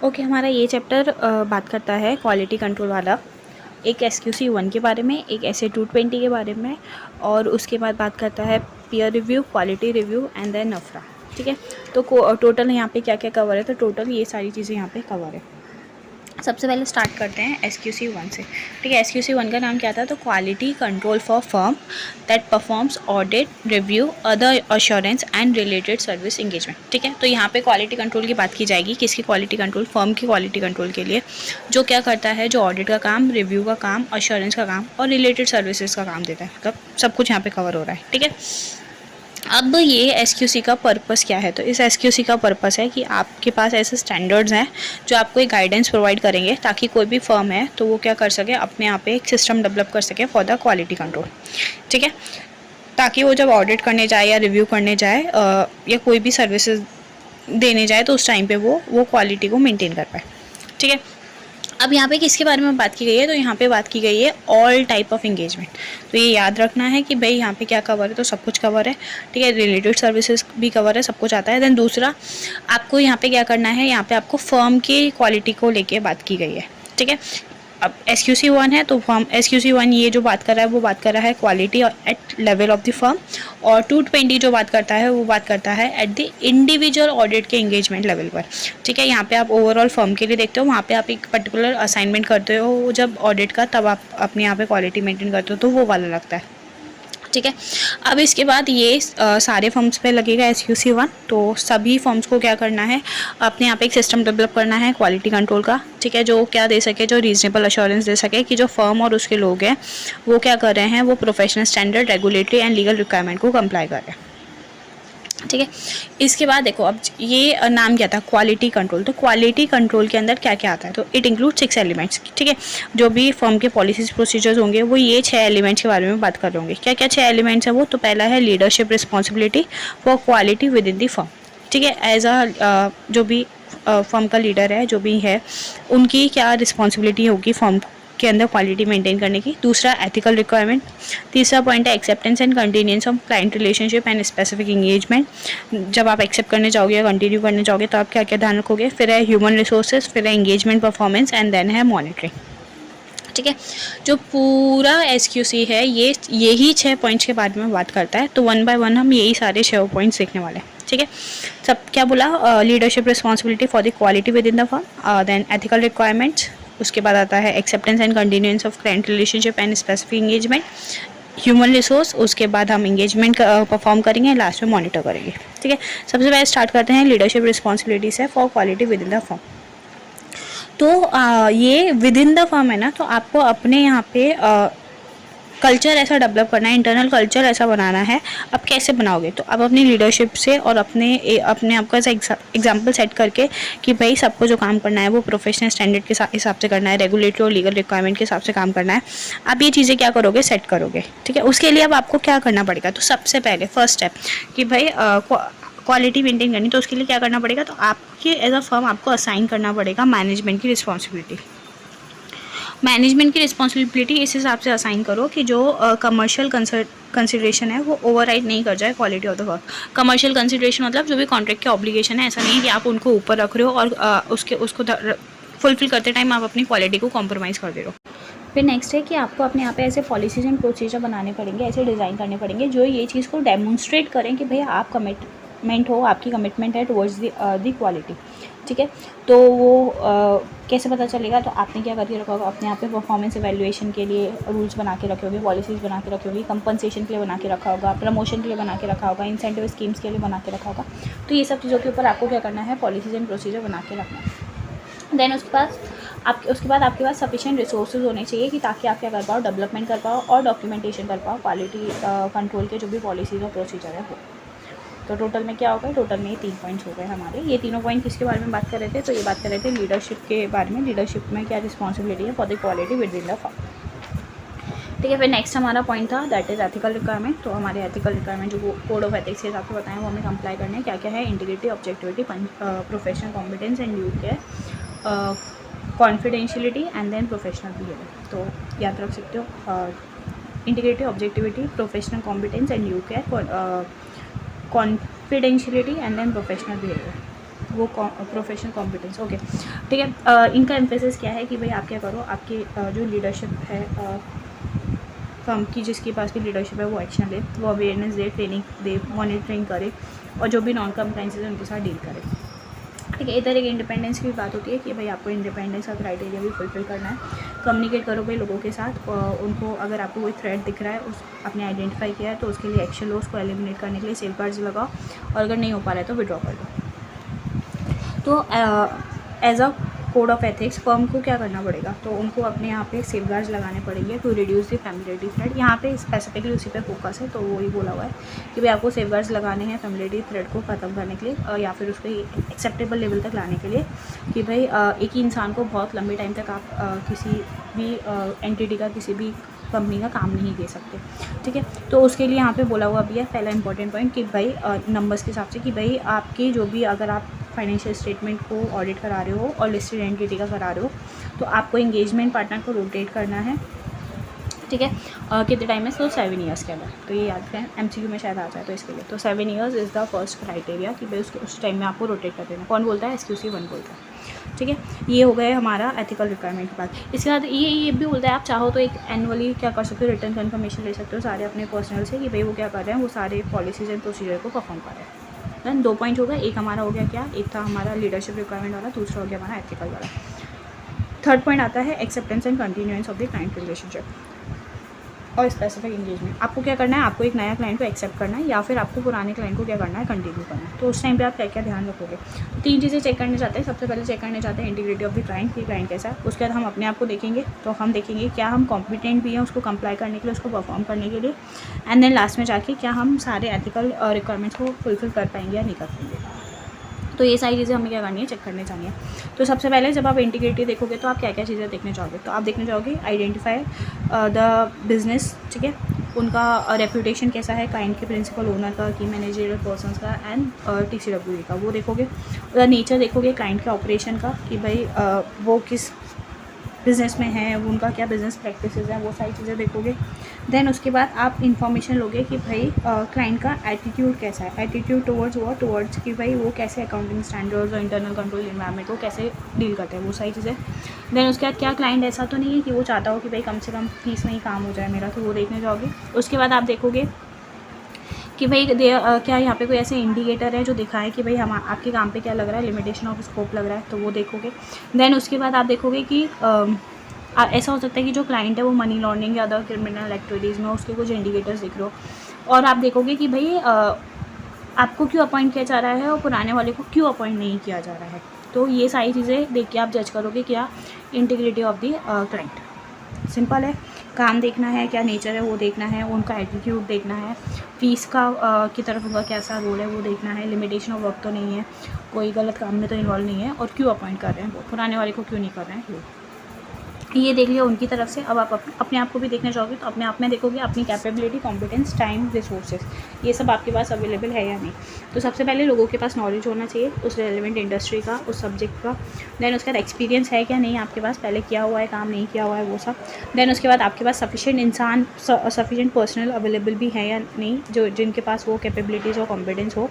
Okay, हमारा ये chapter बात करता है क्वालिटी कंट्रोल वाला। एक SQC 1 के बारे में, एक SA 220 के बारे में, और उसके बाद बात करता है peer review, quality review and then NFRA. ठीक है, तो टोटल यहाँ पे क्या क्या कवर है, तो टोटल ये सारी चीज़ें यहाँ पे कवर है। सबसे पहले स्टार्ट करते हैं SQC 1 से। ठीक है, SQC 1 का नाम क्या था, तो quality control for firm that performs audit, review, other assurance and related service engagement. ठीक है, तो यहाँ पे क्वालिटी कंट्रोल की बात की जाएगी। किसकी क्वालिटी कंट्रोल? फर्म की क्वालिटी कंट्रोल के लिए, जो क्या करता है, जो ऑडिट का काम, रिव्यू का काम, अश्योरेंस का काम और रिलेटेड सर्विसेज का काम देता है। मतलब सब कुछ यहाँ पे कवर हो रहा है। ठीक है, अब ये SQC का पर्पस क्या है, तो इस SQC का पर्पस है कि आपके पास ऐसे स्टैंडर्ड्स हैं जो आपको एक गाइडेंस प्रोवाइड करेंगे, ताकि कोई भी फर्म है तो वो क्या कर सके, अपने आप पे एक सिस्टम डेवलप कर सके फॉर द क्वालिटी कंट्रोल। ठीक है, ताकि वो जब ऑडिट करने जाए या रिव्यू करने जाए या कोई भी सर्विसेज देने जाए, तो उस टाइम पे वो क्वालिटी को मेंटेन कर पाए। ठीक है, अब यहाँ पे किसके बारे में बात की गई है, तो यहाँ पे बात की गई है ऑल टाइप ऑफ इंगेजमेंट। तो ये याद रखना है कि भाई यहाँ पे क्या कवर है, तो सब कुछ कवर है। ठीक है, रिलेटेड सर्विसेज भी कवर है, सब कुछ आता है। देन दूसरा, आपको यहाँ पे क्या करना है, यहाँ पे आपको फर्म की क्वालिटी को लेके बात की गई है। ठीक है, अब SQC 1 है, तो फर्म SQC 1 ये जो बात कर रहा है वो बात कर रहा है quality at level of the firm, और 220 जो बात करता है वो बात करता है एट द इंडिविजुअल ऑडिट के एंगेजमेंट लेवल पर। ठीक है, यहाँ पे आप ओवरऑल फर्म के लिए देखते हो, वहाँ पे आप एक पर्टिकुलर असाइनमेंट करते हो जब ऑडिट का, तब आप अपने यहाँ पे क्वालिटी मेंटेन करते हो, तो वो वाला लगता है। ठीक है, अब इसके बाद ये सारे फॉर्म्स पे लगेगा SQC 1। तो सभी फॉर्म्स को क्या करना है, अपने यहाँ पे एक सिस्टम डेवलप करना है क्वालिटी कंट्रोल का। ठीक है, जो क्या दे सके, जो रीजनेबल अश्योरेंस दे सके कि जो फर्म और उसके लोग हैं वो क्या कर रहे हैं, वो professional standard, regulatory and legal requirement को कंप्लाई कर रहे हैं। ठीक है, इसके बाद देखो, अब ये नाम क्या था, क्वालिटी कंट्रोल। तो क्वालिटी कंट्रोल के अंदर क्या क्या आता है, तो इट इंक्लूड 6 एलिमेंट्स। ठीक है, जो भी फर्म के पॉलिसीज प्रोसीजर्स होंगे वो ये 6 एलिमेंट्स के बारे में बात कर रहे होंगे। क्या क्या 6 एलिमेंट्स है वो, तो पहला है leadership responsibility for quality with in the firm. ठीक है, एज अ जो भी फर्म का लीडर है, जो भी है, उनकी क्या रिस्पॉन्सिबिलिटी होगी फर्म के अंदर क्वालिटी मेंटेन करने की। दूसरा, एथिकल रिक्वायरमेंट। तीसरा पॉइंट है acceptance and continuance of client relationship and specific engagement. जब आप एक्सेप्ट करने जाओगे या कंटिन्यू करने जाओगे तो आप क्या क्या ध्यान रखोगे। फिर है ह्यूमन रिसोर्सेज, फिर है इंगेजमेंट परफॉर्मेंस एंड देन है मॉनिटरिंग। ठीक है, जो पूरा SQC है ये यही 6 पॉइंट्स के बारे में बात करता है। तो 1 बाय 1 हम यही सारे 6 पॉइंट्स देखने वाले हैं। ठीक है, सब क्या बोला, leadership responsibility for the quality within the firm, then ethical requirements, उसके बाद आता है acceptance and continuance of client relationship and specific engagement, human resource, उसके बाद हम इंगेजमेंट परफॉर्म करेंगे, लास्ट में मॉनिटर करेंगे। ठीक है, सबसे पहले स्टार्ट करते हैं लीडरशिप रिस्पॉन्सिबिलिटी से for quality within the firm. तो ये विद इन द फर्म है ना, तो आपको अपने यहाँ पे कल्चर ऐसा डेवलप करना है, इंटरनल कल्चर ऐसा बनाना है। अब कैसे बनाओगे, तो अब अपनी लीडरशिप से और अपने आप का ऐसा एग्जाम्पल सेट करके कि भाई सबको जो काम करना है वो प्रोफेशनल स्टैंडर्ड के हिसाब से करना है, रेगुलेटरी और लीगल रिक्वायरमेंट के हिसाब से काम करना है। आप ये चीज़ें क्या करोगे, सेट करोगे। ठीक है, उसके लिए अब आपको क्या करना पड़ेगा, तो सबसे पहले फर्स्ट स्टेप कि भाई क्वालिटी मेंटेन करनी, तो उसके लिए क्या करना पड़ेगा, तो आपके एज अ फर्म आपको असाइन करना पड़ेगा मैनेजमेंट की रिस्पॉन्सिबिलिटी। मैनेजमेंट की रिस्पॉन्सिबिलिटी इस हिसाब से असाइन करो कि जो कमर्शियल कंसिडरेशन है वो ओवरराइड नहीं कर जाए quality of the work. Commercial consideration मतलब जो भी कॉन्ट्रैक्ट के ऑब्लिगेशन है, ऐसा नहीं है कि आप उनको ऊपर रख रहे हो और उसको फुलफिल करते टाइम आप अपनी क्वालिटी को कॉम्प्रोमाइज़ कर दे रहे हो। फिर नेक्स्ट है कि आपको अपने यहाँ पे ऐसे पॉलिसीज एंड प्रोसीजर बनाने पड़ेंगे, ऐसे डिज़ाइन करने पड़ेंगे जो ये चीज़ को डेमोन्स्ट्रेट करें कि भैया आप कमिटमेंट हो, आपकी कमिटमेंट है टुवर्ड्स दी क्वालिटी। ठीक है, तो वो कैसे पता चलेगा, तो आपने क्या करके रखा होगा, अपने यहाँ पे परफॉर्मेंस एवेल्युएशन के लिए रूल्स बना के रखे होंगे, पॉलिसीज़ बना के रखी होगी, कंपनसेशन के लिए बना के रखा होगा, प्रमोशन के लिए बना के रखा होगा, इंसेंटिव स्कीम्स के लिए बना के रखा होगा। तो ये सब चीज़ों के ऊपर आपको क्या करना है, पॉलिसीज़ एंड प्रोसीजर बना के रखना है। देन उसके बाद आपके पास सफिशिएंट रिसोर्सेज होने चाहिए कि ताकि आप क्या कर पाओ, डेवलपमेंट कर पाओ और डॉक्यूमेंटेशन कर पाओ क्वालिटी कंट्रोल के जो भी पॉलिसीज़ और प्रोसीजर है वो। तो टोटल में क्या होगा, टोटल में ये 3 पॉइंट्स हो गए हमारे। ये तीनों पॉइंट किसके बारे में बात कर रहे थे, तो ये बात कर रहे थे लीडरशिप के बारे में। लीडरशिप में क्या रिस्पॉन्सिबिलिटी है for the quality within the firm. ठीक है, फिर नेक्स्ट हमारा पॉइंट था दैट इज़ एथिकल रिक्वायरमेंट। तो हमारे एथिकल रिक्वायरमेंट जो कोड ऑफ एथिक्स के हिसाब से बताएं वो हमें कंप्लाई करने हैं। क्या क्या है, integrity, objectivity, professional competence and due care, confidentiality and then professional behaviour. तो याद रख सकते हो, integrity, objectivity, professional competence and due care, confidentiality and then professional behaviour. वो प्रोफेशनल कॉम्पिटेंस। ओके, ठीक है। इनका एम्फेसिस क्या है कि भाई आप क्या करो, आपकी जो लीडरशिप है फर्म की, जिसके पास भी लीडरशिप है वो एक्शन ले, वो अवेयरनेस दे, ट्रेनिंग दे, मॉनिटरिंग करे, और जो भी नॉन कंप्लाइंसेज है उनके साथ डील करे। ठीक है, इधर एक इंडिपेंडेंस की बात होती है कि भाई आपको इंडिपेंडेंस का क्राइटेरिया भी फुलफिल करना है। कम्युनिकेट करो भाई लोगों के साथ, उनको अगर आपको कोई थ्रेट दिख रहा है, उस आपने आइडेंटिफाई किया है तो उसके लिए एक्शन लो, उसको एलिमिनेट करने के लिए सेफगार्ड्स लगाओ, और अगर नहीं हो पा रहा है तो विड्रॉ कर लो। तो as a code of ethics firm को क्या करना पड़ेगा, तो उनको अपने यहाँ पे सेफगार्ड्स लगाने पड़ेंगे to reduce the familiarity threat. यहाँ पे स्पेसिफिकली उसी पे फोकस है, तो वही बोला हुआ है कि भाई आपको सेफगार्ड्स लगाने हैं फैमिलियरिटी थ्रेट को ख़त्म करने के लिए, या फिर उसको एक्सेप्टेबल लेवल तक लाने के लिए, कि भाई एक ही इंसान को बहुत लंबे टाइम तक आप किसी भी एंटिटी का, किसी भी कंपनी का काम नहीं दे सकते। ठीक है, तो उसके लिए यहाँ पे बोला हुआ भी है पहला इंपॉर्टेंट पॉइंट कि भाई नंबर्स के हिसाब से, कि भाई आपकी जो भी, अगर आप फाइनेंशियल स्टेटमेंट को ऑडिट करा रहे हो और लिस्टेड एंटिटी का करा रहे हो, तो आपको एंगेजमेंट पार्टनर को रोटेट करना है। ठीक है, कितने टाइम में, तो 7 ईयर्स के अंदर। तो ये याद रखें, MCQ में शायद आ जाए तो इसके लिए, तो 7 years is the first criteria कि भाई उस टाइम में आपको रोटेट कर देना। कौन बोलता है, SQC 1 बोलता है। ठीक है, ये हो गए हमारा एथिकल रिक्वायरमेंट के बाद। इसके बाद ये भी बोलता है, आप चाहो तो एक एनुअली क्या कर सकते हो, रिटर्न कन्फर्मेशन ले सकते हो सारे अपने पर्सनल से, कि भाई वो क्या कर रहे हैं, वो सारे पॉलिसीज़ एंड प्रोसीजर को परफॉर्म कर रहे हैं। देन 2 पॉइंट हो गए, एक हमारा हो गया क्या, एक था हमारा लीडरशिप रिक्वायरमेंट वाला, दूसरा हो गया हमारा एथिकल वाला। थर्ड पॉइंट आता है acceptance and continuance of the client relationship और स्पेसिफिक एंगेजमेंट। आपको क्या करना है, आपको एक नया क्लाइंट को एक्सेप्ट करना है, या फिर आपको पुराने क्लाइंट को क्या करना है, कंटिन्यू करना है। तो उस टाइम पे आप क्या क्या ध्यान रखोगे, 3 चीज़ें चेक करने जाते हैं। सबसे पहले चेक करने जाते हैं इंटीग्रिटी ऑफ द क्लाइंट, कि क्लाइंट कैसा है। उसके बाद हम अपने आप को देखेंगे, तो हम देखेंगे क्या हम कॉम्पिटेंट भी हैं उसको कंप्लाई करने के लिए, उसको परफॉर्म करने के लिए। एंड देन लास्ट में जाके क्या हम सारे एथिकल रिक्वायरमेंट्स को फुलफिल कर पाएंगे या नहीं कर पाएंगे। तो ये सारी चीज़ें हमें क्या करनी है, चेक करने जानी है। तो सबसे पहले जब आप इंटीग्रिटी देखोगे तो आप क्या क्या चीज़ें देखने जाओगे, तो आप देखने जाओगे आइडेंटिफाई द बिजनेस। ठीक है, उनका रेपुटेशन कैसा है, क्लाइंट के प्रिंसिपल ओनर का, की मैनेजरियल पर्सनस का, एंड TCWA का, वो देखोगे। उसका नेचर देखोगे क्लाइंट के ऑपरेशन का, कि भाई वो किस बिज़नेस में है, उनका क्या बिज़नेस प्रैक्टिसेस हैं, वो सारी चीज़ें देखोगे। देन उसके बाद आप इन्फॉर्मेशन लोगे कि भाई क्लाइंट का एटीट्यूड कैसा है, एटीट्यूड टुवर्ड्स वो, टुवर्ड्स कि भाई वो कैसे अकाउंटिंग स्टैंडर्ड्स और इंटरनल कंट्रोल इन्वायरमेंट को कैसे डील करते हैं, वो सारी चीज़ें। देन उसके बाद क्या क्लाइंट ऐसा तो नहीं है कि वो चाहता हो कि भाई कम से कम फीस में ही काम हो जाए मेरा, तो वो देखने जाओगे। उसके बाद आप देखोगे कि भाई क्या यहाँ पे कोई ऐसे इंडिकेटर है जो दिखाए कि भाई हम आपके काम पे क्या लग रहा है, लिमिटेशन ऑफ स्कोप लग रहा है, तो वो देखोगे। देन उसके बाद आप देखोगे कि ऐसा हो सकता है कि जो क्लाइंट है वो मनी लॉन्ड्रिंग या अदर क्रिमिनल एक्टिविटीज़ में, उसके कुछ इंडिकेटर्स दिख रहे हो। और आप देखोगे कि भाई आपको क्यों अपॉइंट किया जा रहा है और पुराने वाले को क्यों अपॉइंट नहीं किया जा रहा है। तो ये सारी चीज़ें देख के आप जज करोगे क्या integrity of the client. Simple है, काम देखना है, क्या नेचर है वो देखना है, उनका एटीट्यूड देखना है, फीस का की तरफ उनका कैसा रोल है वो देखना है, लिमिटेशन ऑफ वर्क तो नहीं है, कोई गलत काम में तो इन्वॉल्व नहीं है, और क्यों अपॉइंट कर रहे हैं वो, पुराने वाले को क्यों नहीं कर रहे हैं, ये देख लिया उनकी तरफ से। अब आप अपने आप को भी देखने जाओगे तो अपने आप में देखोगे अपनी कैपेबिलिटी, कॉम्पिटेंस, टाइम, रिसोर्सेज, ये सब आपके पास अवेलेबल है या नहीं। तो सबसे पहले लोगों के पास नॉलेज होना चाहिए उस रेलेवेंट इंडस्ट्री का, उस सब्जेक्ट का। देन उसके बाद एक्सपीरियंस है क्या नहीं आपके पास, पहले किया हुआ है काम, नहीं किया हुआ है, वो सब। देन उसके बाद आपके पास सफिशिएंट इंसान, सफिशिएंट पर्सनल अवेलेबल भी है या नहीं, जो जिनके पास वो कैपेबिलिटीज़ और कॉम्पिटेंस हो।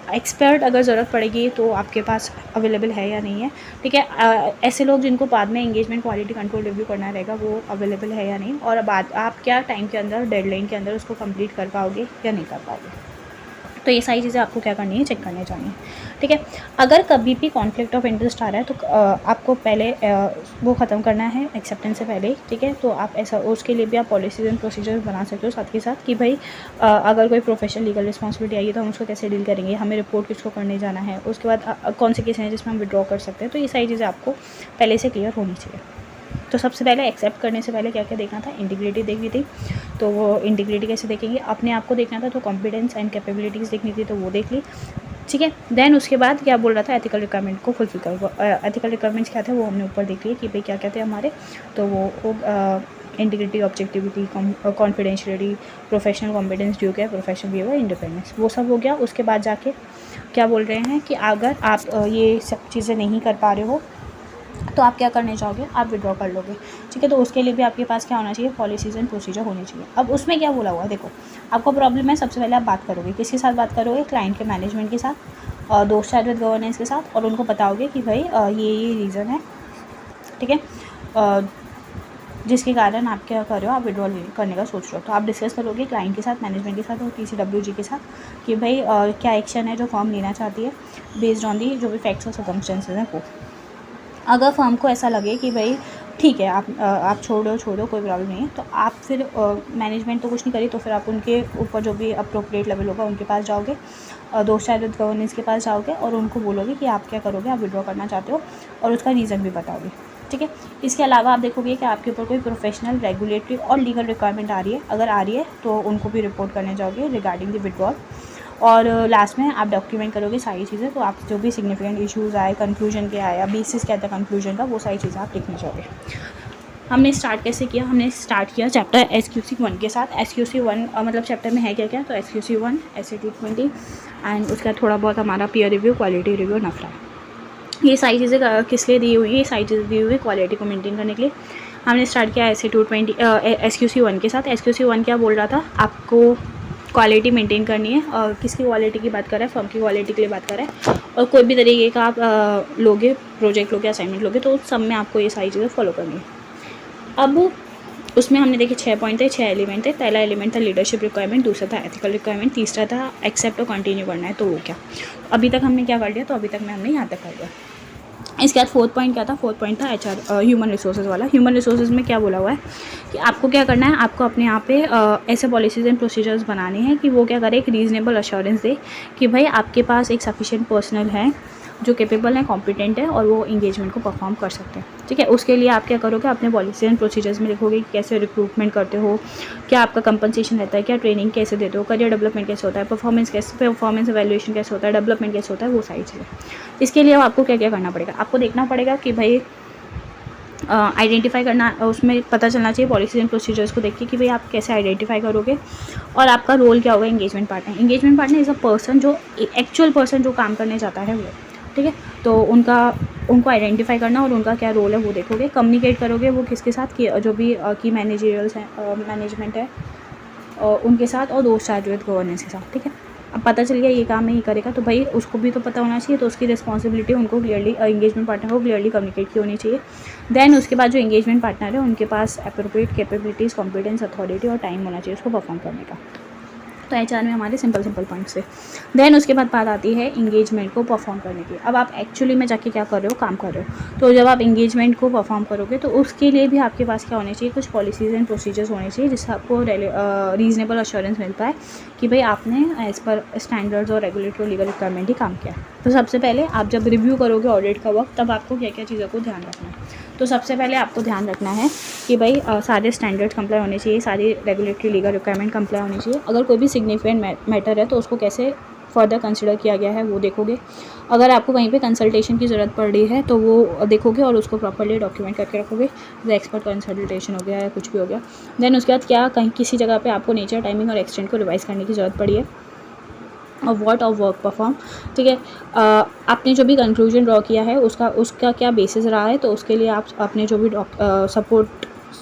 एक्सपर्ट अगर ज़रूरत पड़ेगी तो आपके पास अवेलेबल है या नहीं है। ठीक है, ऐसे लोग जिनको बाद में एंगेजमेंट क्वालिटी कंट्रोल रिव्यू करना रहेगा वो अवेलेबल है या नहीं, और बाद आप क्या टाइम के अंदर, डेडलाइन के अंदर उसको कंप्लीट कर पाओगे या नहीं कर पाओगे। तो ये सारी चीज़ें आपको क्या करनी है, चेक करने जानी है। ठीक है, अगर कभी भी कॉन्फ्लिक्ट ऑफ इंटरेस्ट आ रहा है तो आपको पहले वो ख़त्म करना है एक्सेप्टेंस से पहले ही। ठीक है, तो आप ऐसा, उसके लिए भी आप पॉलिसीज एंड प्रोसीजर्स बना सकते हो साथ के साथ, कि भाई अगर कोई प्रोफेशनल लीगल रिस्पॉन्सिबिलिटी आएगी तो हम उसको कैसे डील करेंगे, हमें रिपोर्ट किसको करने जाना है, उसके बाद कौन से केस हैं जिसमें हम विड्रॉ कर सकते हैं। तो ये सारी चीज़ें आपको पहले से क्लियर होनी चाहिए। तो सबसे पहले एक्सेप्ट करने से पहले क्या क्या देखना था, इंटीग्रिटी देखनी थी, तो वो इंटीग्रिटी कैसे देखेंगे, अपने आप को देखना था, तो कॉम्पिटेंस एंड कैपेबिलिटीज़ देखनी थी, तो वो देख ली। ठीक है, देन उसके बाद क्या बोल रहा था, एथिकल रिक्वायरमेंट को फुलफिल करो। एथिकल रिक्वायरमेंट्स क्या थे वो हमने ऊपर देख लिए कि भाई क्या क्या थे हमारे, तो वो integrity, objectivity, confidentiality, professional competence, due care, professional behaviour, independence, वो सब हो गया। उसके बाद जाके क्या बोल रहे हैं कि अगर आप ये सब चीज़ें नहीं कर पा रहे हो तो आप क्या करने जाओगे, आप विड्रॉ कर लोगे। ठीक है, तो उसके लिए भी आपके पास क्या होना चाहिए, पॉलिसीज़ एंड प्रोसीजर होनी चाहिए। अब उसमें क्या बोला हुआ है, देखो आपको प्रॉब्लम है, सबसे पहले आप बात करोगे, किसके साथ बात करोगे, क्लाइंट के मैनेजमेंट के साथ, दोस्त शायद विद गवर्नेंस के साथ, और उनको बताओगे कि भाई ये रीज़न है, ठीक है, जिसके कारण आप क्या कर रहे हो, आप विड्रॉल करने का सोच रहे हो। तो आप डिस्कस करोगे क्लाइंट के साथ, मैनेजमेंट के साथ और TCWG के साथ कि भाई क्या एक्शन है जो फर्म लेना चाहती है बेस्ड ऑन दी जो भी फैक्ट्स और सर्कमस्टेंसेस हैं वो। अगर फर्म को ऐसा लगे कि भाई ठीक है आप छोड़ दो कोई प्रॉब्लम नहीं है, तो आप फिर मैनेजमेंट तो कुछ नहीं करी, तो फिर आप उनके ऊपर जो भी अप्रोप्रिएट लेवल होगा उनके पास जाओगे, दोस्त शायद विद गवर्नेंस के पास जाओगे और उनको बोलोगे कि आप क्या करोगे, आप विड्रॉ करना चाहते हो और उसका रीज़न भी बताओगे, ठीक है। इसके अलावा आप देखोगे कि आपके ऊपर कोई प्रोफेशनल, रेगुलेटरी और लीगल रिक्वायरमेंट आ रही है, अगर आ रही है तो उनको भी रिपोर्ट करने जाओगे रिगार्डिंग द विड्रॉल। और लास्ट में आप डॉक्यूमेंट करोगे सारी चीज़ें, तो आप जो भी सिग्निफिकेंट इश्यूज़ आए, कंक्लूजन क्या आया, बेसिस क्या था कंक्लूजन का, वो सारी चीज़ें आप लिखने जाओगे। हमने स्टार्ट कैसे किया, हमने स्टार्ट किया चैप्टर SQC 1 के साथ। SQC 1 मतलब चैप्टर में है क्या क्या, तो SQC 1 SA 220 एंड उसका थोड़ा बहुत हमारा पीयर रिव्यू, क्वालिटी रिव्यू, नफरा, ये सारी चीज़ें किस लिए दी हुई है, ये सारी चीज़ें दी हुई है क्वालिटी को मेंटेन करने के लिए। हमने स्टार्ट किया SA 220 SQC 1 के साथ। SQC 1 क्या बोल रहा था, आपको क्वालिटी मेंटेन करनी है, और किसकी क्वालिटी की बात कर रहा है, फर्म की क्वालिटी के लिए बात कर रहा है। और कोई भी तरीके का आप लोगे, प्रोजेक्ट लोगे, असाइनमेंट लोगे, तो सब में आपको ये सारी चीज़ें फॉलो करनी है। अब उसमें हमने देखे 6 पॉइंट थे, 6 एलिमेंट थे। पहला एलिमेंट था लीडरशिप रिक्वायरमेंट, दूसरा था एथिकल रिक्वायरमेंट, तीसरा था एक्सेप्ट और कंटिन्यू करना है, तो वो क्या। अभी तक हमने क्या कर लिया, तो अभी तक में हमने यहाँ तक कर लिया। इसके बाद 4th पॉइंट क्या था, 4th पॉइंट था HR ह्यूमन रिसोर्सेज वाला। ह्यूमन रिसोर्सेज में क्या बोला हुआ है कि आपको क्या करना है, आपको अपने यहाँ पे ऐसे पॉलिसीज़ एंड प्रोसीजर्स बनाने हैं कि वो क्या करे, एक रीज़नेबल अश्योरेंस दे कि भाई आपके पास एक सफिशिएंट पर्सनल है जो कैपेबल है, कॉम्पिटेंट है और वो इंगेजमेंट को परफॉर्म कर सकते हैं, ठीक है। उसके लिए आप क्या करोगे, अपने पॉलिसी एंड प्रोसीजर्स में लिखोगे कि कैसे रिक्रूटमेंट करते हो, क्या आपका कंपनसेशन रहता है, क्या ट्रेनिंग कैसे देते हो, करियर डेवलपमेंट कैसे होता है, परफॉर्मेंस एवेल्युएशन कैसे होता है, डेवलपमेंट कैसे होता है, वो सारी चीज़ें। इसके लिए आपको क्या क्या करना पड़ेगा, आपको देखना पड़ेगा कि भाई आइडेंटिफाई करना, उसमें पता चलना चाहिए पॉलिसी एंड प्रोसीजर्स को देख के कि भाई आप कैसे आइडेंटिफाई करोगे और आपका रोल क्या होगा engagement partner. Engagement partner is a person, जो एक्चुअल पर्सन जो काम करने जाता है वो, ठीक है। तो उनको आइडेंटिफाई करना और उनका क्या रोल है वो देखोगे। कम्युनिकेट करोगे वो किसके साथ, कि जो भी की मैनेजरियल्स हैं, मैनेजमेंट है उनके साथ, और दोस्त शायद विद गवर्नेंस के साथ, ठीक है। अब पता चल गया ये काम नहीं करेगा, तो भाई उसको भी तो पता होना चाहिए, तो उसकी रिस्पॉन्सिबिलिटी उनको क्लियरली, एंगेजमेंट पार्टनर को क्लियरली कम्युनिकेट की होनी चाहिए। देन उसके बाद जो एंगेजमेंट पार्टनर है उनके पास अप्रोप्रिएट कैपेबिलिटीज़, कॉम्पिटेंस, अथॉरिटी और टाइम होना चाहिए उसको परफॉर्म करने का। तो HR में हमारे सिंपल पॉइंट्स है। देन उसके बाद बात आती है इंगेजमेंट को परफॉर्म करने की। अब आप एक्चुअली में जाके क्या कर रहे हो, काम कर रहे हो। तो जब आप इंगेजमेंट को परफॉर्म करोगे तो उसके लिए भी आपके पास क्या होने चाहिए, कुछ पॉलिसीज़ एंड प्रोसीजर्स होने चाहिए जिससे आपको रीज़नेबल अश्योरेंस मिलता है कि भाई आपने एज़ पर स्टैंडर्ड्स और रेगुलेटरी और लीगल रिक्वायरमेंट ही काम किया। तो सबसे पहले आप जब रिव्यू करोगे ऑडिट का वक्त, तब आपको क्या क्या चीज़ों को ध्यान रखना है। तो सबसे पहले आपको ध्यान रखना है कि भाई सारे स्टैंडर्ड्स कंप्लाई होने चाहिए, सारी रेगुलेटरी लीगल रिक्वायरमेंट कंप्लाई होनी चाहिए। अगर कोई भी सिग्निफिकेंट मैटर है तो उसको कैसे फर्दर कंसिडर किया गया है वो देखोगे। अगर आपको कहीं पे कंसल्टेशन की ज़रूरत पड़ रही है तो वो देखोगे और उसको प्रॉपर्ली डॉक्यूमेंट करके रखोगे, जैसे एक्सपर्ट कंसल्टेशन हो गया या कुछ भी हो गया। देन उसके बाद क्या कहीं किसी जगह पे आपको नेचर, टाइमिंग और एक्सटेंट को रिवाइज़ करने की ज़रूरत पड़ी है, और वॉट ऑफ वर्क परफॉर्म, ठीक है। आपने जो भी कंक्लूजन ड्रॉ किया है उसका क्या बेसिस रहा है, तो उसके लिए आप अपने जो भी सपोर्ट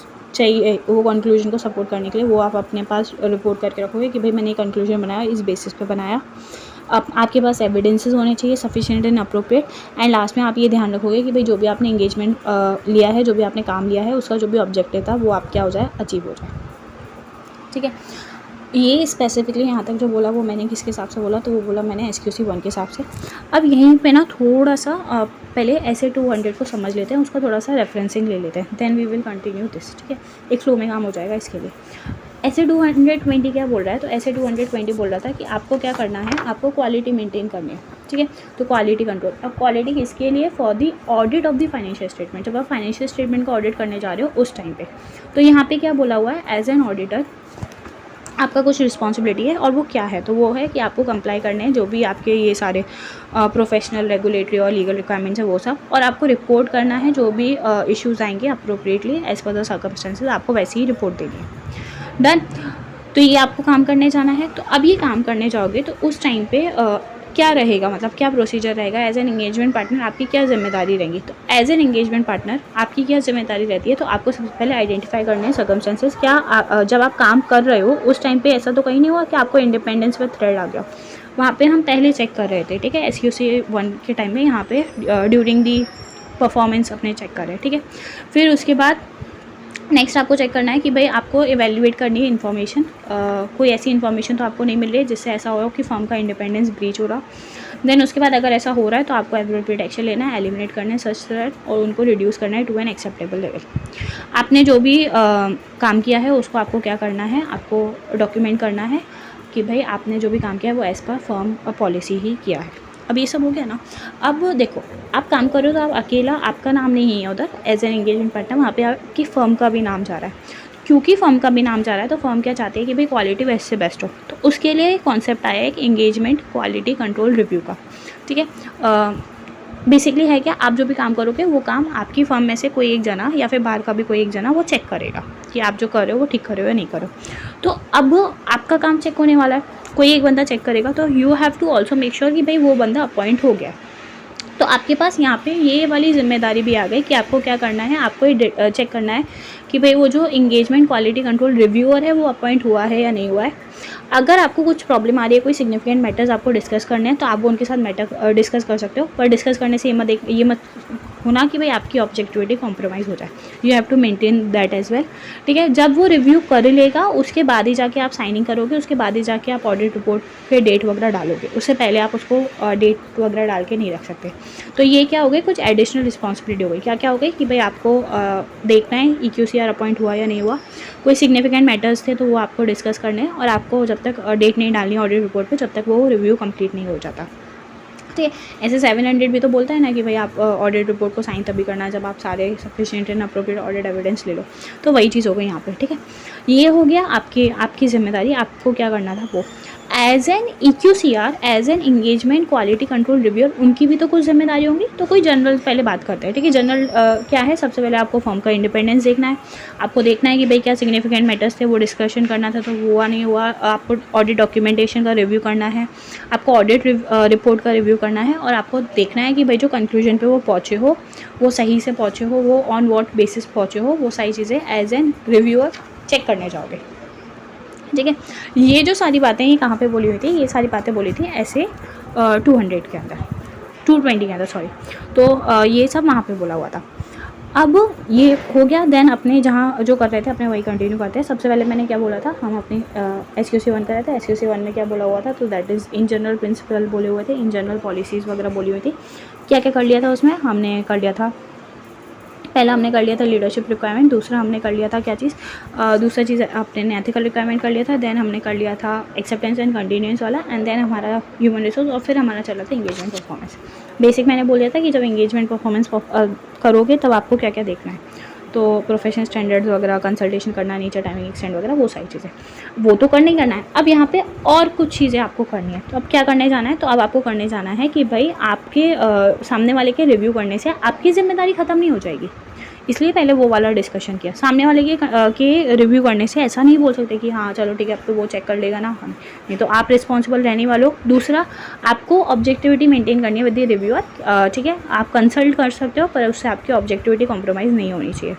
चाहिए वो कंक्लूजन को सपोर्ट करने के लिए वो आप अपने पास रिपोर्ट करके रखोगे कि भाई मैंने कंक्लूजन बनाया, इस बेसिस पे बनाया। आपके पास एविडेंसेस होने चाहिए sufficient and appropriate. And last में आप ये ध्यान रखोगे कि भाई जो भी आपने एंगेजमेंट लिया है, जो भी आपने काम लिया है, उसका जो भी ऑब्जेक्टिव था वो आप क्या हो जाए, अचीव हो जाए, ठीक है। ये स्पेसिफिकली यहाँ तक जो बोला वो मैंने किसके हिसाब से बोला, तो वो बोला मैंने SQC 1 के हिसाब से। अब यहीं पे ना थोड़ा सा पहले SA 200 को समझ लेते हैं, उसका थोड़ा सा रेफरेंसिंग ले लेते हैं, then we will continue this, ठीक है। एक फ्लो में काम हो जाएगा इसके लिए। SA 220 क्या बोल रहा है, तो SA 220 बोल रहा था कि आपको क्या करना है, आपको क्वालिटी मेंटेन करनी है, ठीक है। तो क्वालिटी कंट्रोल, अब क्वालिटी किसके लिए, for the audit of the financial statement. जब आप फाइनेंशियल स्टेटमेंट का ऑडिट करने जा रहे हो उस टाइम पे, तो यहाँ पे क्या बोला हुआ है, एज एन ऑडिटर आपका कुछ रिस्पॉन्सिबिलिटी है, और वो क्या है, तो वो है कि आपको कंप्लाई करने हैं जो भी आपके ये सारे प्रोफेशनल, रेगुलेटरी और लीगल रिक्वायरमेंट्स है वो सब, और आपको रिपोर्ट करना है जो भी इश्यूज़ आएंगे appropriately as per the circumstances, आपको वैसे ही रिपोर्ट देनी है। डन। तो ये आपको काम करने जाना है। तो अब ये काम करने जाओगे तो उस टाइम पे क्या रहेगा, मतलब क्या प्रोसीजर रहेगा, एज एन एंगेजमेंट पार्टनर आपकी क्या जिम्मेदारी रहेगी। तो एज एन एंगेजमेंट पार्टनर आपकी क्या जिम्मेदारी रहती है, तो आपको सबसे पहले आइडेंटिफाई करने हैं सर्कमस्टेंसेस। क्या जब आप काम कर रहे हो उस टाइम पे ऐसा तो कहीं नहीं हुआ कि आपको इंडिपेंडेंस पे थ्रेड आ गया, वहाँ पे हम पहले चेक कर रहे थे, ठीक है, SQC1 के टाइम में यहाँ पे ड्यूरिंग दी परफॉर्मेंस अपने चेक कर रहे हैं, ठीक है। फिर उसके बाद नेक्स्ट आपको चेक करना है कि भाई आपको एवेल्युएट करनी है इन्फॉर्मेशन, कोई ऐसी इन्फॉर्मेशन तो आपको नहीं मिल रही है जिससे ऐसा हो कि फर्म का इंडिपेंडेंस ब्रीच हो रहा। देन उसके बाद अगर ऐसा हो रहा है तो आपको एप्रोप्रिएट एक्शन लेना है, एलिमिनेट करना है सच थ्रेट और उनको रिड्यूस करना है टू एन एक्सेप्टेबल लेवल। आपने जो भी काम किया है उसको आपको क्या करना है, आपको डॉक्यूमेंट करना है कि भाई आपने जो भी काम किया है वो एज़ पर फर्म पॉलिसी ही किया है। अब ये सब हो गया ना। अब देखो आप काम कर रहे हो तो आप अकेला, आपका नाम नहीं है उधर एज एन एंगेजमेंट पार्टनर, वहाँ पे आपकी फ़र्म का भी नाम जा रहा है। क्योंकि फ़र्म का भी नाम जा रहा है तो फ़र्म क्या चाहती है कि भाई क्वालिटी बेस्ट से बेस्ट हो, तो उसके लिए कॉन्सेप्ट आया है कि एंगेजमेंट क्वालिटी कंट्रोल रिव्यू का, ठीक है। बेसिकली है क्या, आप जो भी काम करोगे वो काम आपकी फर्म में से कोई एक जना या फिर बाहर का भी कोई एक जना वो चेक करेगा कि आप जो कर रहे हो वो ठीक कर रहे हो या नहीं कर रहे हो। तो अब आपका काम चेक होने वाला है, कोई एक बंदा चेक करेगा, तो you have to also make sure कि भाई वो बंदा अपॉइंट हो गया। तो आपके पास यहाँ पे ये वाली जिम्मेदारी भी आ गई कि आपको क्या करना है, आपको ये चेक करना है कि भाई वो जो इंगेजमेंट क्वालिटी कंट्रोल रिव्यूअर है वो अपॉइंट हुआ है या नहीं हुआ है। अगर आपको कुछ प्रॉब्लम आ रही है, कोई सिग्निफिकेंट मैटर्स आपको डिस्कस करने हैं तो आप वो उनके साथ मैटर डिस्कस कर सकते हो, पर डिस्कस करने से ये मत होना कि भाई आपकी ऑब्जेक्टिविटी कॉम्प्रोमाइज़ हो जाए। You have to maintain that as well, ठीक है। जब वो रिव्यू कर लेगा उसके बाद ही जाके आप साइनिंग करोगे, उसके बाद ही जाके आप ऑडिट रिपोर्ट पे डेट वगैरह डालोगे, उससे पहले आप उसको डेट वगैरह डाल के नहीं रख सकते। तो ये क्या हो गई, कुछ एडिशनल रिस्पॉन्सिबिलिटी हो गई। क्या क्या हो गई कि भाई आपको देखना है EQCR अपॉइंट हुआ या नहीं हुआ, कोई सिग्निफिकेंट मैटर्स थे तो वो आपको डिस्कस करने हैं, और आपको जब तक डेट नहीं डालनी ऑडिट रिपोर्ट पे जब तक वो रिव्यू कंप्लीट नहीं हो जाता, ठीक है। ऐसे 700 भी तो बोलता है ना कि भाई आप ऑडिट रिपोर्ट को साइन तभी करना है जब आप सारे sufficient and appropriate audit evidence ले लो। तो वही चीज़ हो गई यहाँ पे, ठीक है। ये हो गया आपकी जिम्मेदारी, आपको क्या करना था वो। As an EQCR, as an engagement quality control reviewer, उनकी भी तो कुछ जिम्मेदारी होंगी। तो कोई जनरल पहले बात करते हैं, ठीक है। जनरल क्या है, सबसे पहले आपको फर्म का इंडिपेंडेंस देखना है, आपको देखना है कि भाई क्या सिग्निफिकेंट मैटर्स थे वो डिस्कशन करना था तो हुआ नहीं हुआ, आपको ऑडिट डॉक्यूमेंटेशन का रिव्यू करना है, आपको ऑडिट रिपोर्ट का रिव्यू करना है, और आपको देखना है कि भाई जो कंक्लूजन पे वो पहुँचे हो वो सही से पहुँचे हो, वो ऑन व्हाट बेसिस पहुँचे हो, वो सारी चीज़ें एज एन रिव्यूअर चेक करने जाओगे, ठीक है। ये जो सारी बातें ये कहाँ पे बोली हुई थी, ये सारी बातें बोली थी ऐसे 200 के अंदर, 220 के अंदर सॉरी। तो ये सब वहाँ पे बोला हुआ था। अब ये हो गया, देन अपने जहाँ जो कर रहे थे अपने वही कंटिन्यू करते हैं। सबसे पहले मैंने क्या बोला था, हम अपनी SQC1 कर रहे थे। SQC1 में क्या बोला हुआ था, तो that is in general principle बोले हुए थे, इन जनरल पॉलिसीज़ वगैरह बोली हुई थी। क्या क्या कर लिया था उसमें, हमने कर लिया था, पहला हमने कर लिया था लीडरशिप रिक्वायरमेंट, दूसरा हमने कर लिया था क्या चीज़, दूसरा चीज़ आपने एथिकल रिक्वायरमेंट कर लिया था, देन हमने कर लिया था एक्सेप्टेंस एंड कंटिन्यूएंस वाला, एंड देन हमारा ह्यूमन रिसोर्स, और फिर हमारा चला था इंगेजमेंट परफॉर्मेंस। बेसिक मैंने बोल दिया था कि जब इंगेजमेंट परफॉर्मेंस करोगे तब आपको क्या क्या देखना है, तो प्रोफेशनल स्टैंडर्ड्स वगैरह, कंसल्टेशन करना, नीचे टाइमिंग एक्सटेंड वगैरह, वो सारी चीज़ें वो तो करना ही करना है। अब यहाँ पे और कुछ चीज़ें आपको करनी है, तो अब क्या करने जाना है, तो अब आपको करने जाना है कि भाई आपके सामने वाले के रिव्यू करने से आपकी जिम्मेदारी ख़त्म नहीं हो जाएगी, इसलिए पहले वो वाला डिस्कशन किया। सामने वाले के रिव्यू करने से ऐसा नहीं बोल सकते कि हाँ चलो ठीक है अब तो वो चेक कर लेगा ना, हम नहीं, तो आप रिस्पॉन्सिबल रहने वालों। दूसरा, आपको ऑब्जेक्टिविटी मेंटेन करनी है विद द रिव्यूअर, ठीक है। आप कंसल्ट कर सकते हो पर उससे आपकी ऑब्जेक्टिविटी कॉम्प्रोमाइज़ नहीं होनी चाहिए।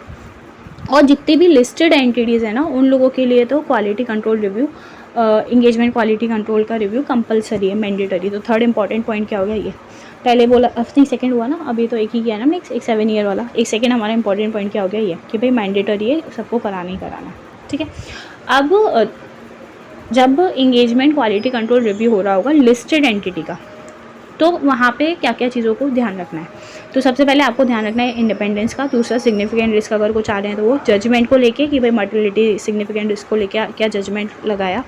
और जितने भी लिस्टेड एंटिटीज़ हैं ना उन लोगों के लिए तो quality control review, engagement quality control का रिव्यू कंपलसरी है, मैंडेटरी। तो थर्ड इंपॉर्टेंट पॉइंट क्या हो गया, ये पहले बोला नहीं सेकंड हुआ ना, अभी तो एक ही किया ना हमने, एक 7 ईयर वाला। एक सेकंड हमारा इंपॉर्टेंट पॉइंट क्या हो गया, ये कि भाई मैंडेटरी है, सबको कराना ही कराना, ठीक है। अब जब इंगेजमेंट क्वालिटी कंट्रोल रिव्यू हो रहा होगा लिस्टेड एंटिटी का, तो वहाँ पे क्या क्या चीज़ों को ध्यान रखना है। तो सबसे पहले आपको ध्यान रखना है इंडिपेंडेंस का। दूसरा, सिग्निफिकेंट रिस्क अगर कुछ आ रहे हैं तो वो जजमेंट को लेके कि भाई मर्टिलिटी सिग्निफिकेंट रिस्क को लेके क्या जजमेंट लगाया,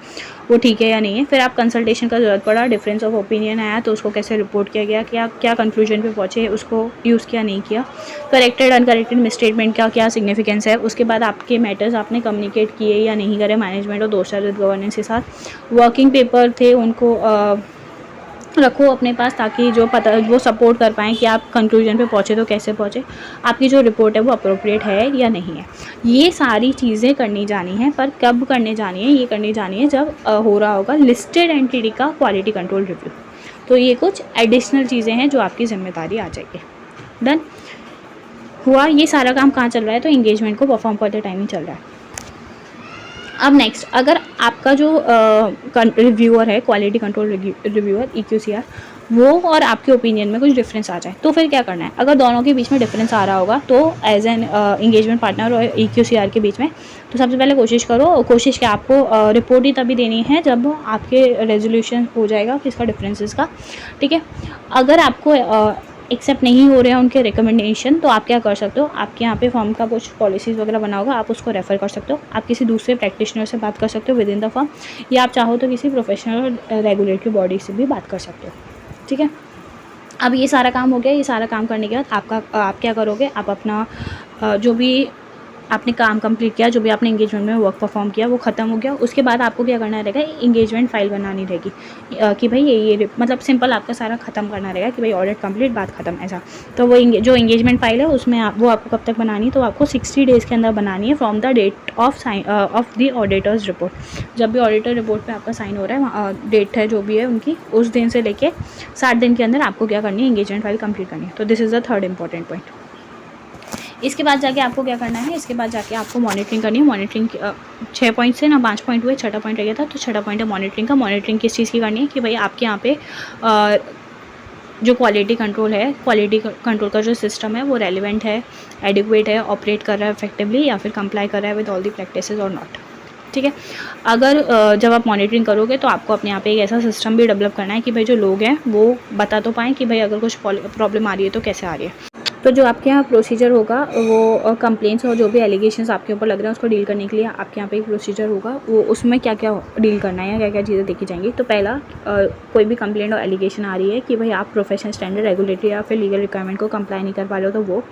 वो ठीक है या नहीं है। फिर आप कंसल्टेशन का ज़रूरत पड़ा, डिफरेंस ऑफ ओपिनियन आया तो उसको कैसे रिपोर्ट किया गया, क्या कंक्लूजन पे पहुँचे, उसको यूज़ किया नहीं किया, करेक्टेड अनकरेक्टेड मिसस्टेटमेंट का क्या सिग्निफिकेंस है। उसके बाद आपके मैटर्स आपने कम्युनिकेट किए या नहीं करे मैनेजमेंट और दोस्त गवर्नेंस के साथ। वर्किंग पेपर थे उनको रखो अपने पास ताकि जो पता वो सपोर्ट कर पाएँ कि आप कंक्लूजन पे पहुँचे तो कैसे पहुँचे, आपकी जो रिपोर्ट है वो अप्रोप्रिएट है या नहीं है। ये सारी चीज़ें करनी जानी है, पर कब करने जानी है, ये करनी जानी है जब हो रहा होगा लिस्टेड एंटिटी का क्वालिटी कंट्रोल रिव्यू। तो ये कुछ एडिशनल चीज़ें हैं जो आपकी जिम्मेदारी आ जाएगी। डन हुआ, ये सारा काम कहाँ चल रहा है, तो इंगेजमेंट को परफॉर्म करते टाइम ही चल रहा है। अब नेक्स्ट, अगर आपका जो रिव्यूअर है, क्वालिटी कंट्रोल रिव्यूअर EQCR, वो और आपके ओपिनियन में कुछ डिफरेंस आ जाए तो फिर क्या करना है। अगर दोनों के बीच में डिफरेंस आ रहा होगा तो एज एन इंगेजमेंट पार्टनर और EQCR के बीच में, तो सबसे पहले कोशिश क्या आपको रिपोर्ट ही तभी देनी है जब आपके रेजोल्यूशन हो जाएगा किसका डिफरेंसेस का, ठीक है। अगर आपको एक्सेप्ट नहीं हो रहे हैं उनके रिकमेंडेशन, तो आप क्या कर सकते हो, आपके यहाँ पे फर्म का कुछ पॉलिसीज़ वगैरह बना होगा, आप उसको रेफ़र कर सकते हो। आप किसी दूसरे प्रैक्टिशनर से बात कर सकते हो विद इन द फर्म, या आप चाहो तो किसी प्रोफेशनल रेगुलेटरी बॉडी से भी बात कर सकते हो, ठीक है। अब ये सारा काम हो गया। ये सारा काम करने के बाद आप क्या करोगे, आप अपना जो भी आपने काम कंप्लीट किया, जो भी आपने एंगेजमेंट में वर्क परफॉर्म किया वो ख़त्म हो गया। उसके बाद आपको क्या करना रहेगा, एंगेजमेंट फाइल बनानी रहेगी कि भाई ये मतलब सिंपल आपका सारा ख़त्म करना रहेगा कि भाई ऑडिट कंप्लीट, बात ख़त्म, ऐसा। तो वो जो एंगेजमेंट फाइल है उसमें वो आपको कब तक बनानी है, तो आपको 60 डेज़ के अंदर बनानी है from the date of the auditor's report. जब भी ऑडिटर रिपोर्ट पर आपका साइन हो रहा है, डेट है जो भी है उनकी, उस दिन से लेके 60 दिन के अंदर आपको क्या करनी है, एंगेजमेंट फाइल कंप्लीट करनी है। तो this is the third important point. इसके बाद जाके आपको क्या करना है, इसके बाद जाके आपको मॉनिटरिंग करनी है। मॉनिटरिंग 6 पॉइंट से ना 5 पॉइंट हुए, छठा पॉइंट रह गया था, तो छठा पॉइंट है मॉनिटरिंग का। मॉनिटरिंग किस चीज़ की करनी है कि भाई आपके यहाँ पे जो क्वालिटी कंट्रोल है, क्वालिटी कंट्रोल का जो सिस्टम है वो रेलिवेंट है, एडिक्वेट है, ऑपरेट कर रहा है इफेक्टिवली, या फिर कंप्लाई कर रहा है विद ऑल दी प्रैक्टिसेस और नॉट, ठीक है। अगर जब आप मॉनिटरिंग करोगे तो आपको अपने यहाँ पे एक ऐसा सिस्टम भी डेवलप करना है कि भाई जो लोग हैं वो बता तो पाएँ कि भाई अगर कुछ प्रॉब्लम आ रही है तो कैसे आ रही है। तो जो आपके यहाँ प्रोसीजर होगा वो कंप्लेंट्स और जो भी एलिगेशंस आपके ऊपर लग रहे हैं उसको डील करने के लिए आपके यहाँ पे एक प्रोसीजर होगा, वो उसमें क्या क्या डील करना है या क्या क्या चीज़ें देखी जाएंगी। तो पहला, कोई भी कंप्लेंट और एलिगेशन आ रही है कि भाई आप प्रोफेशनल स्टैंडर्ड, रेगुलेटरी या फिर लीगल रिक्वायरमेंट को कंप्लाई नहीं कर पा रहे हो, तो वो।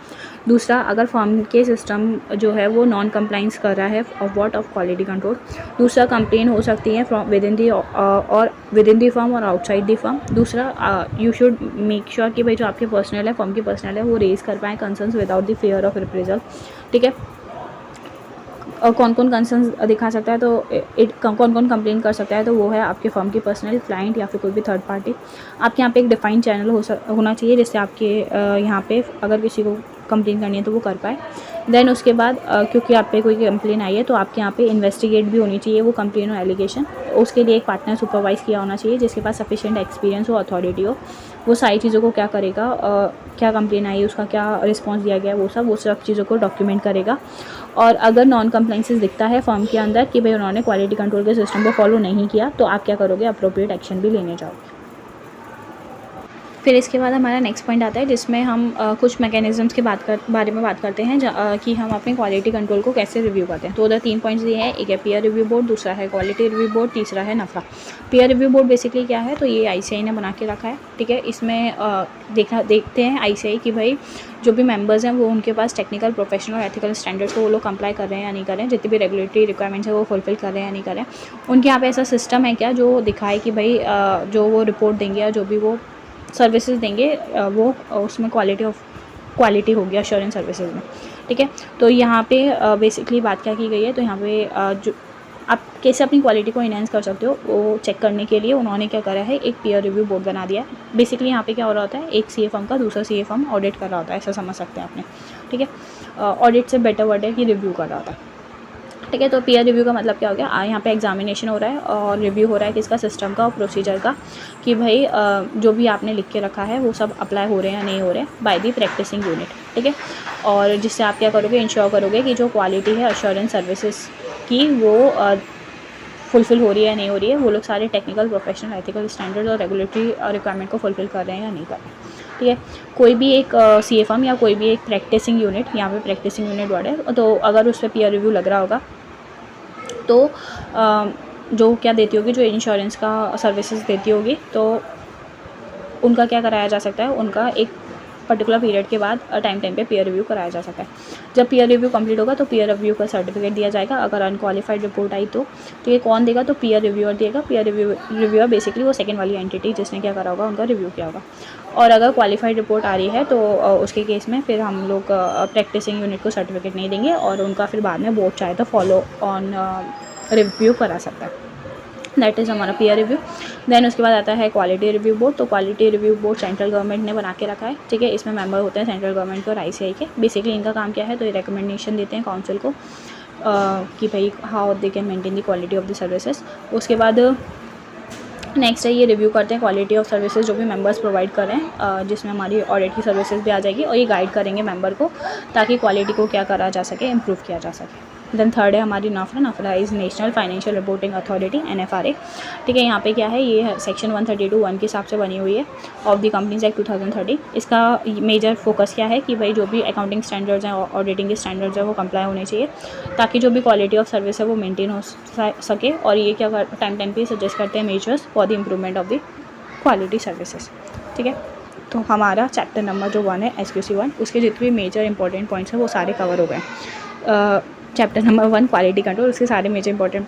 दूसरा, अगर फर्म के सिस्टम जो है वो नॉन कंप्लाइंस कर रहा है ऑफ क्वालिटी कंट्रोल। दूसरा, कंप्लेन हो सकती है from with in the firm और आउटसाइड दी फर्म। दूसरा, यू शुड मेक श्योर कि भाई जो आपके पर्सनल है, फर्म की पर्सनल है, वो रेज कर पाएँ concerns without the fear of reprisal, ठीक है। और कौन कौन कंसर्न्स दिखा सकता है, तो कौन कौन कंप्लेन कर सकता है, तो वो है आपके फर्म की पर्सनल, क्लाइंट या फिर कोई भी थर्ड पार्टी। आपके यहाँ पे एक डिफाइंड चैनल होना चाहिए जिससे आपके यहाँ पे अगर किसी को कंप्लेन करनी है तो वो कर पाए। देन उसके बाद क्योंकि आप पे कोई कंप्लेन आई है तो आपके यहाँ पे इन्वेस्टिगेट भी होनी चाहिए वो कंप्लेन और एलिगेशन। उसके लिए एक पार्टनर सुपरवाइज़ किया होना चाहिए जिसके पास सफिशिएंट एक्सपीरियंस हो, अथॉरिटी हो। वो सारी चीज़ों को क्या करेगा, क्या कंप्लेन आई, उसका क्या रिस्पॉन्स दिया गया, वो सब चीज़ों को डॉक्यूमेंट करेगा। और अगर नॉन कंप्लाइंसेस दिखता है फर्म के अंदर कि भाई उन्होंने क्वालिटी कंट्रोल के सिस्टम को फॉलो नहीं किया, तो आप क्या करोगे, अप्रोप्रिएट एक्शन भी लेने जाओगे। फिर इसके बाद हमारा नेक्स्ट पॉइंट आता है जिसमें हम कुछ मैकेनिज़म्स के बारे में बात करते हैं कि हम अपने क्वालिटी कंट्रोल को कैसे रिव्यू करते हैं। तो उधर 3 पॉइंट्स दिए हैं, एक है पीयर रिव्यू बोर्ड, दूसरा है क्वालिटी रिव्यू बोर्ड, तीसरा है नफरा। पीयर रिव्यू बोर्ड बेसिकली क्या है, तो ये ICI ने बना के रखा है, ठीक है। इसमें देखते हैं ICI कि भाई जो भी मेंबर्स हैं वो उनके पास टेक्निकल, प्रोफेशनल और एथिकल स्टैंडर्ड्स को वो लोग कंप्लाई कर रहे हैं या नहीं कर रहे हैं, जितनी भी रेगुलेटरी रिक्वायरमेंट्स है वो फुलफिल कर रहे हैं या नहीं कर रहे हैं। उनके यहाँ पे ऐसा सिस्टम है क्या जो दिखाए कि भाई जो वो रिपोर्ट देंगे या जो भी वो सर्विसेज देंगे वो उसमें क्वालिटी होगी अश्योरेंस सर्विसेज में, ठीक है। तो यहाँ पे बेसिकली बात क्या की गई है, तो यहाँ पे जो आप कैसे अपनी क्वालिटी को इनहेंस कर सकते हो वो चेक करने के लिए उन्होंने क्या करा है, एक पीयर रिव्यू बोर्ड बना दिया है। बेसिकली यहाँ पे क्या हो रहा होता है, एक CA फर्म का दूसरा CA फर्म ऑडिट कर रहा होता है, ऐसा समझ सकते हैं आपने, ठीक है। ऑडिट से बेटर वर्ड है कि रिव्यू कर रहा होता है, ठीक है। तो पीयर रिव्यू का मतलब क्या हो गया, यहाँ पे एग्जामिनेशन हो रहा है और रिव्यू हो रहा है किसका, सिस्टम का और प्रोसीजर का, कि भाई जो भी आपने लिख के रखा है वो सब अप्लाई हो रहे हैं या नहीं हो रहे हैं बाय दी प्रैक्टिसिंग यूनिट, ठीक है। और जिससे आप क्या करोगे, इंश्योर करोगे कि जो क्वालिटी है अश्योरेंस सर्विसेज की वो फुलफ़िल हो रही है या नहीं हो रही है, वो लोग सारे टेक्निकल, प्रोफेशनल, एथिकल स्टैंडर्ड्स और रेगुलेटरी रिक्वायरमेंट को फुलफ़िल कर रहे हैं या नहीं कर रहे हैं, ठीक है। कोई भी एक CA फर्म या कोई भी एक प्रैक्टिसिंग यूनिट, यहाँ पे प्रैक्टिसिंग यूनिट वर्ड है, तो अगर उस पर पीयर रिव्यू लग रहा होगा तो जो क्या देती होगी, जो इंश्योरेंस का सर्विसेज देती होगी, तो उनका क्या कराया जा सकता है, उनका एक पर्टिकुलर पीरियड के बाद टाइम पे पीयर रिव्यू कराया जा सकता है। जब पीयर रिव्यू कंप्लीट होगा तो पीयर रिव्यू का सर्टिफिकेट दिया जाएगा। अगर अनक्वालिफाइड रिपोर्ट आई तो ये कौन देगा, तो पीयर रिव्यूअर देगा। पीयर रिव्यूअर बेसिकली वो सेकंड वाली एंटिटी जिसने क्या करा होगा, उनका रिव्यू किया होगा। और अगर क्वालिफाइड रिपोर्ट आ रही है तो उसके केस में फिर हम लोग प्रैक्टिसिंग यूनिट को सर्टिफिकेट नहीं देंगे और उनका फिर बाद में बोर्ड चाहे तो फॉलो ऑन रिव्यू करा सकता है। दैट इज़ हमारा पीयर रिव्यू। देन उसके बाद आता है क्वालिटी रिव्यू बोर्ड। तो quality review board central government ने बना के रखा है, ठीक है। इसमें मेंबर होते हैं सेंट्रल गवर्नमेंट के और ICI के। बेसिकली इनका काम क्या है, तो ये रिकमेंडेशन देते हैं काउंसिल को कि भाई how they can maintain the quality of the services. उसके बाद नेक्स्ट है ये रिव्यू करते हैं क्वालिटी ऑफ सर्विसेज जो भी मेंबर्स प्रोवाइड कर रहे हैं, जिसमें हमारी ऑडिट की सर्विसेज भी आ जाएगी, और ये गाइड करेंगे मेंबर को ताकि क्वालिटी को क्या करा जा सके, इम्प्रूव किया जा सके। देन थर्ड है हमारी NFRA. NFRA is national financial reporting authority, NFRA। ठीक है, यहाँ पे क्या है, ये सेक्शन 132(1) के हिसाब से बनी हुई है ऑफ द कंपनीज एक्ट 2013। इसका मेजर फोकस क्या है कि भाई जो भी अकाउंटिंग स्टैंडर्ड्स हैं, ऑडिटिंग के स्टैंडर्ड्स हैं, वो कंप्लाई होने चाहिए ताकि जो भी क्वालिटी ऑफ सर्विस है वो मेंटेन हो सके। और ये क्या टाइम पे सजेस्ट करते हैं measures for the improvement of the quality services. ठीक है, तो हमारा चैप्टर नंबर जो 1 है SQC 1, उसके जितने भी मेजर इंपॉर्टेंट पॉइंट्स हैं वो सारे कवर हो गए। चैप्टर नंबर 1 क्वालिटी कंट्रोल, उसके सारे मेजर इंपॉर्टेंट